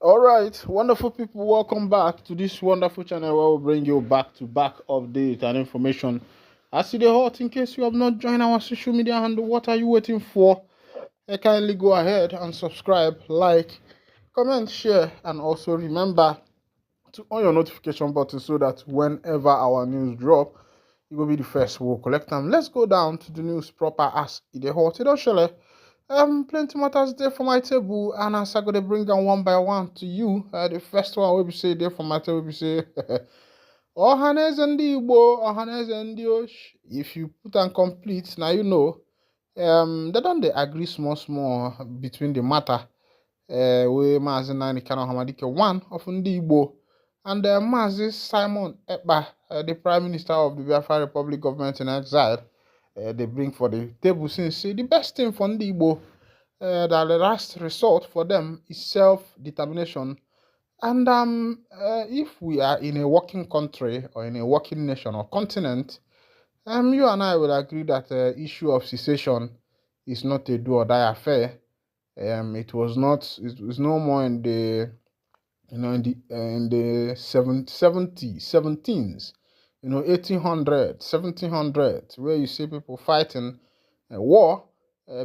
All right, wonderful people, welcome back to this wonderful channel where we bring you back update and information. As it is hot, in case you have not joined our social media handle, what are you waiting for? Kindly go ahead and subscribe, like, comment, share, and also remember to on your notification button so that whenever our news drop, you will be the first we'll collect them. Let's go down to the news proper as it is hot. It don't share. Plenty matters there for my table, and as I go to bring them one by one to you. The first one will be say there for my table, will be say, Ohaneze Ndigbo, Ohaneze Ndiosh. If you put and complete, now you know. They don't they agree small between the matter. Where Mazi Nani Kano Hamadike one of Ndigbo, and Mazi Simon Epka, the Prime Minister of the Biafra Republic government in exile. They bring for the table since the best thing for Ndigbo, that the last resort for them is self-determination. And if we are in a working country or in a working nation or continent, you and I will agree that the issue of secession is not a do or die affair. It was not. It was no more in the in the 17s, 1800, 1700, where you see people fighting a war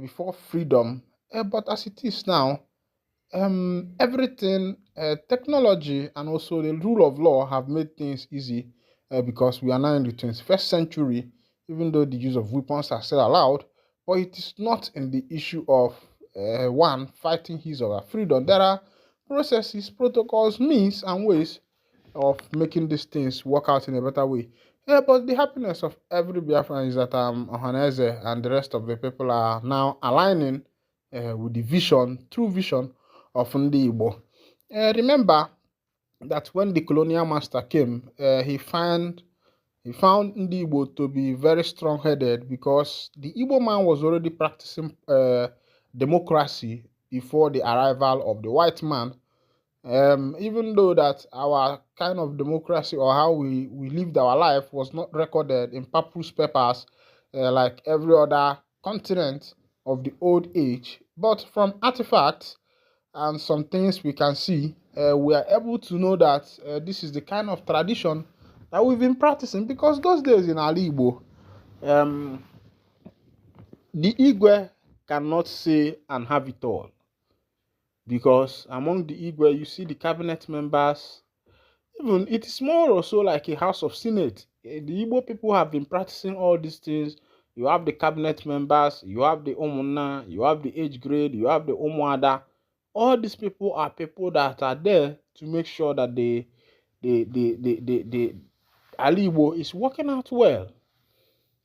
before freedom. But as it is now, everything, technology and also the rule of law have made things easy because we are now in the 21st century, even though the use of weapons are still allowed, but it is not in the issue of one fighting his or her freedom. There are processes, protocols, means, and ways of making these things work out in a better way. Yeah, but the happiness of every Biafran is that Ohaneze and the rest of the people are now aligning with the vision, true vision of Ndigbo. Remember that when the colonial master came, he found Ndigbo to be very strong-headed because the Igbo man was already practicing democracy before the arrival of the white man. Even though that our kind of democracy or how we lived our life was not recorded in papyrus papers like every other continent of the old age, but from artifacts and some things we can see, we are able to know that this is the kind of tradition that we've been practicing because those days in Ali Igbo, um, the Igwe cannot say and have it all because among the Igwe, you see the cabinet members. Even it is more or so like a house of senate. The Igbo people have been practicing all these things. You have the cabinet members, you have the Omuna, you have the age grade, you have the Omuada. All these people are people that are there to make sure that the Ali Igbo is working out well.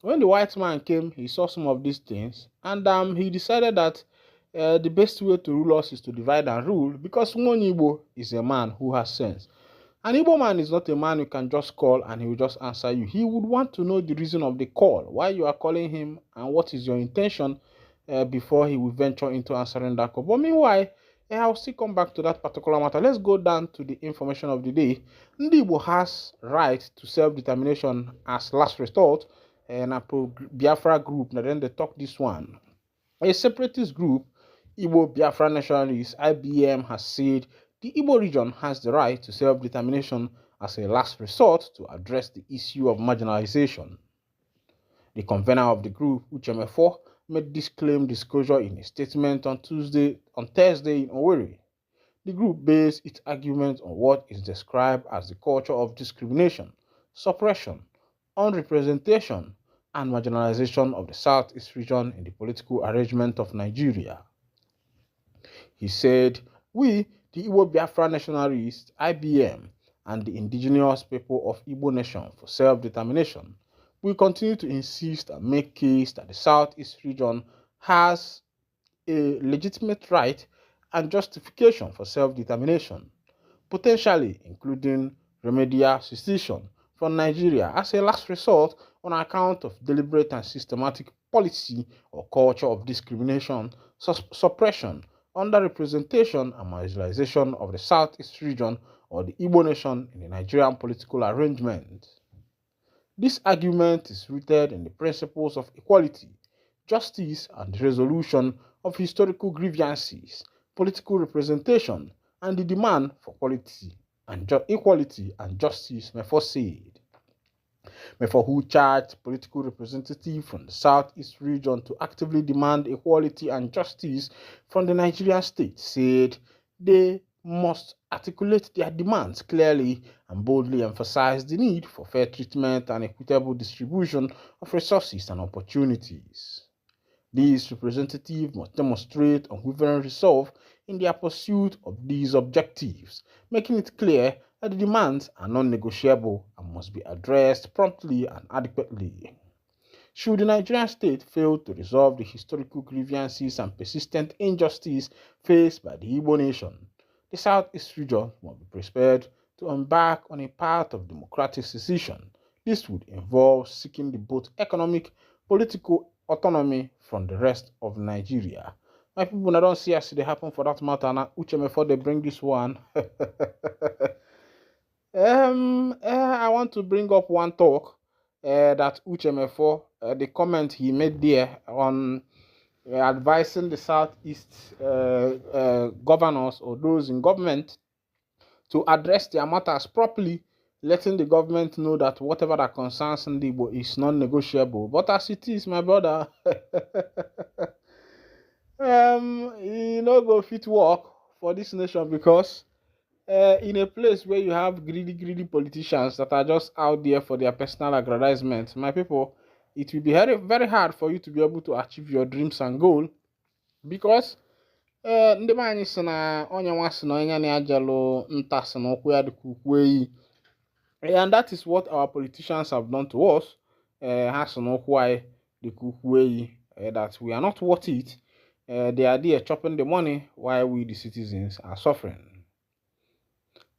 When the white man came, he saw some of these things, and he decided that the best way to rule us is to divide and rule because one Igbo is a man who has sense. An Igbo man is not a man you can just call and he will just answer you. He would want to know the reason of the call, why you are calling him, and what is your intention before he will venture into answering that call. But meanwhile, I'll still come back to that particular matter. Let's go down to the information of the day. Ndigbo has right to self-determination as last resort, and a Biafra group. Now then they talk this one. A separatist group, Igbo Biafra Nationalists (IBM), has said the Igbo region has the right to self-determination as a last resort to address the issue of marginalization. The convener of the group, Uchemefo, made this claim disclosure in a statement on Thursday in Owerri. The group based its argument on what is described as the culture of discrimination, suppression, unrepresentation, and marginalization of the Southeast region in the political arrangement of Nigeria. He said, "We, the Igbo Biafra Nationalists, IBM, and the indigenous people of Igbo Nation for self-determination, will continue to insist and make case that the Southeast region has a legitimate right and justification for self-determination, potentially including remedial secession from Nigeria as a last resort on account of deliberate and systematic policy or culture of discrimination, suppression, underrepresentation, and marginalization of the Southeast region or the Igbo nation in the Nigerian political arrangement." This argument is rooted in the principles of equality, justice, and the resolution of historical grievances, political representation, and the demand for equality and justice, Mefo said. Mefo, who charged political representatives from the southeast region to actively demand equality and justice from the Nigerian state, said they must articulate their demands clearly and boldly emphasize the need for fair treatment and equitable distribution of resources and opportunities. These representatives must demonstrate unwavering resolve in their pursuit of these objectives, making it clear that the demands are non-negotiable and must be addressed promptly and adequately. Should the Nigerian state fail to resolve the historical grievances and persistent injustice faced by the Igbo nation, the Southeast region must be prepared to embark on a path of democratic secession. This would involve seeking the both economic, political autonomy from the rest of Nigeria. My people, I don't see as they happen for that matter. Now, before they bring this one, I want to bring up one talk that Uchemefo, the comment he made there on advising the Southeast governors or those in government to address their matters properly, letting the government know that whatever that concerns Ndigbo is non-negotiable. But as it is, my brother, go fit work for this nation because in a place where you have greedy politicians that are just out there for their personal aggrandizement, my people, it will be very, very hard for you to be able to achieve your dreams and goals because ndị be anyị si na onye nwa si na onye na-ajalụ nta si na ụkwụ ya dịka ukwu eyi, and that is what our politicians have done to us. Ha si na ụkwụ anyị dịka ukwu eyi, that we are not worth it. They are there chopping the money while we the citizens are suffering.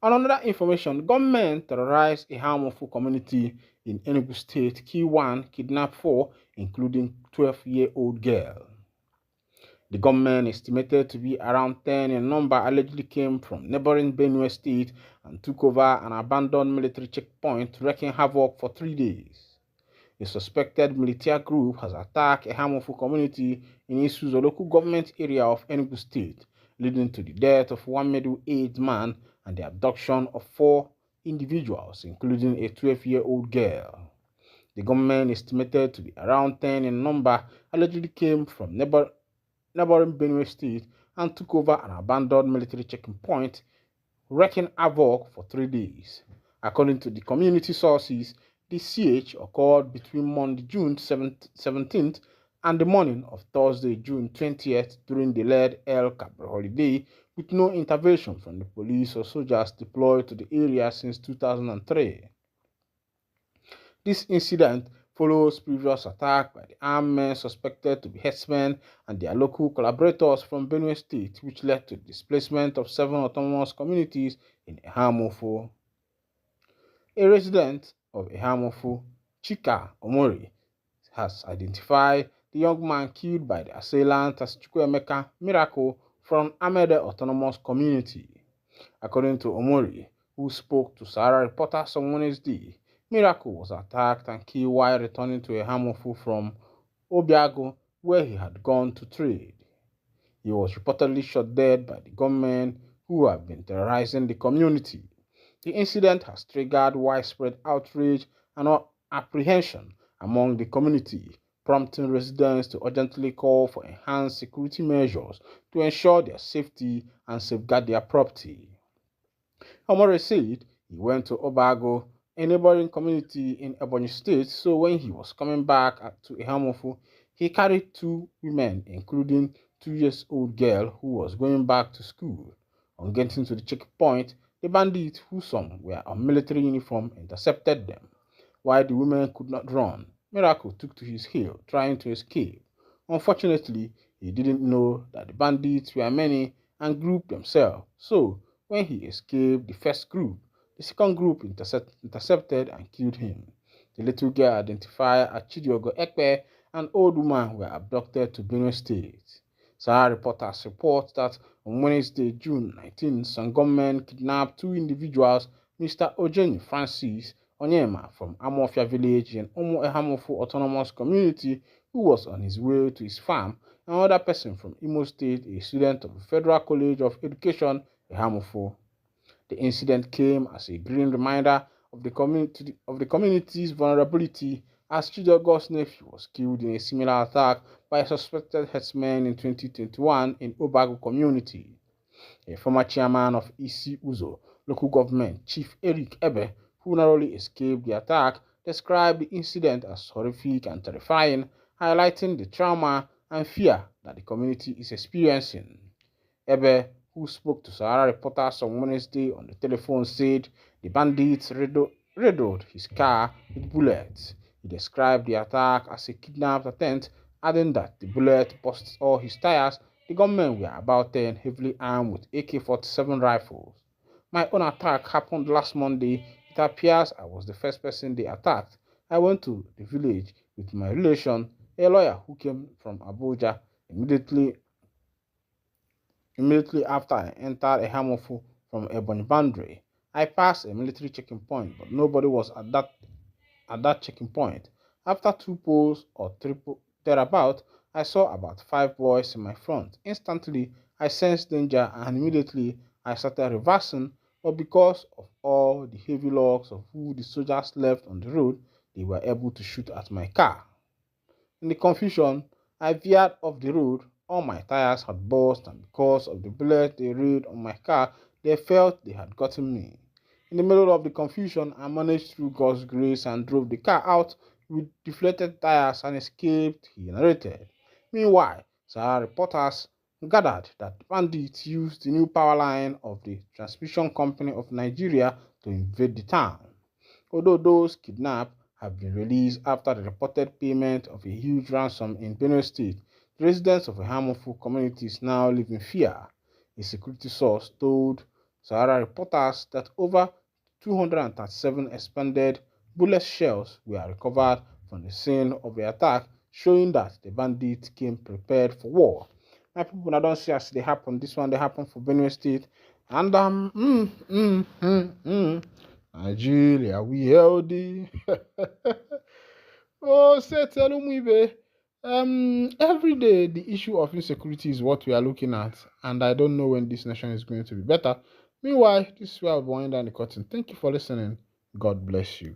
On another information, government terrorized a harmful community in Enugu State, killed 1, kidnapped 4, including 12-year-old girl. The gunmen, estimated to be around 10 in number, allegedly came from neighboring Benue State and took over an abandoned military checkpoint, wreaking havoc for 3 days. A suspected militia group has attacked a harmful community in Isuzu local government area of Enugu State, leading to the death of 1 middle-aged man and the abduction of 4 individuals, including a 12-year-old girl. The gunmen, estimated to be around 10 in number, allegedly came from neighboring Benue State and took over an abandoned military checking point, wreaking havoc for 3 days. According to the community sources, the siege occurred between Monday, June 17th and the morning of Thursday, June 20th during the led El Capri holiday, with no intervention from the police or soldiers deployed to the area since 2003. This incident follows previous attack by the armed men suspected to be herdsmen and their local collaborators from Benue State, which led to the displacement of 7 autonomous communities in Ehamofo. A resident of Ehamofo, Chika Omori, has identified the young man killed by the assailant as Chukwuemeka Miracle from Amede Autonomous Community. According to Omori, who spoke to Sahara reporters on Wednesday, Miracle was attacked and killed while returning to Ehamofo from Obiago, where he had gone to trade. He was reportedly shot dead by the gunmen who have been terrorizing the community. The incident has triggered widespread outrage and apprehension among the community, prompting residents to urgently call for enhanced security measures to ensure their safety and safeguard their property. Omori said he went to Obago, a neighboring community in Ebonyi State, so when he was coming back to Ehamofo, he carried 2 women, including 2-year-old girl who was going back to school. On getting to the checkpoint, the bandits, who some were on military uniform, intercepted them. While the women could not run, Miracle took to his heel, trying to escape. Unfortunately, he didn't know that the bandits were many and grouped themselves, so when he escaped the first group, the second group intercepted and killed him. The little girl, identified as Chidiogo Ekpe, an old woman, were abducted to Benue State. Sahara reporters report that on Wednesday, June 19, some gunmen kidnapped 2 individuals, Mr. Ojeni Francis Onyema from Amofia village in Omo Ehamofo Autonomous Community, who was on his way to his farm, and another person from Imo State, a student of the Federal College of Education, harmful. The incident came as a grim reminder of the community's vulnerability as Chidogo's nephew was killed in a similar attack by a suspected herdsman in 2021 in Obagu community. A former chairman of Isi Uzo local government, Chief Eric Ebe, who narrowly escaped the attack, described the incident as horrific and terrifying, highlighting the trauma and fear that the community is experiencing. Ebe, who spoke to Sahara reporters on Wednesday on the telephone, said the bandits riddled his car with bullets. He described the attack as a kidnap attempt, adding that the bullet burst all his tires. The gunmen were about 10, heavily armed with AK-47 rifles. My own attack happened last Monday. It appears I was the first person they attacked. I went to the village with my relation, a lawyer who came from Abuja, immediately after I entered a Hamofo from Ebony boundary. I passed a military checking point, but nobody was at that checking point. After 2 poles or 3 thereabout, I saw about 5 boys in my front. Instantly, I sensed danger and immediately I started reversing, but because of all the heavy logs of wood the soldiers left on the road, they were able to shoot at my car. In the confusion, I veered off the road. All my tires had burst, and because of the bullet they rained on my car, they felt they had gotten me. In the middle of the confusion, I managed through God's grace and drove the car out with deflated tires and escaped, he narrated. Meanwhile, Sahara reporters gathered that bandits used the new power line of the Transmission Company of Nigeria to invade the town. Although those kidnapped have been released after the reported payment of a huge ransom in Benue State, the residents of a harmful communities now live in fear. A security source told Sahara reporters that over 237 expended bullet shells were recovered from the scene of the attack, showing that the bandits came prepared for war. My people, I don't see as they happen. This one they happen for Benue State, and Nigeria, we healthy. Oh, say tell me, every day the issue of insecurity is what we are looking at, and I don't know when this nation is going to be better. Meanwhile, this is where I'll wind down the curtain. Thank you for listening. God bless you.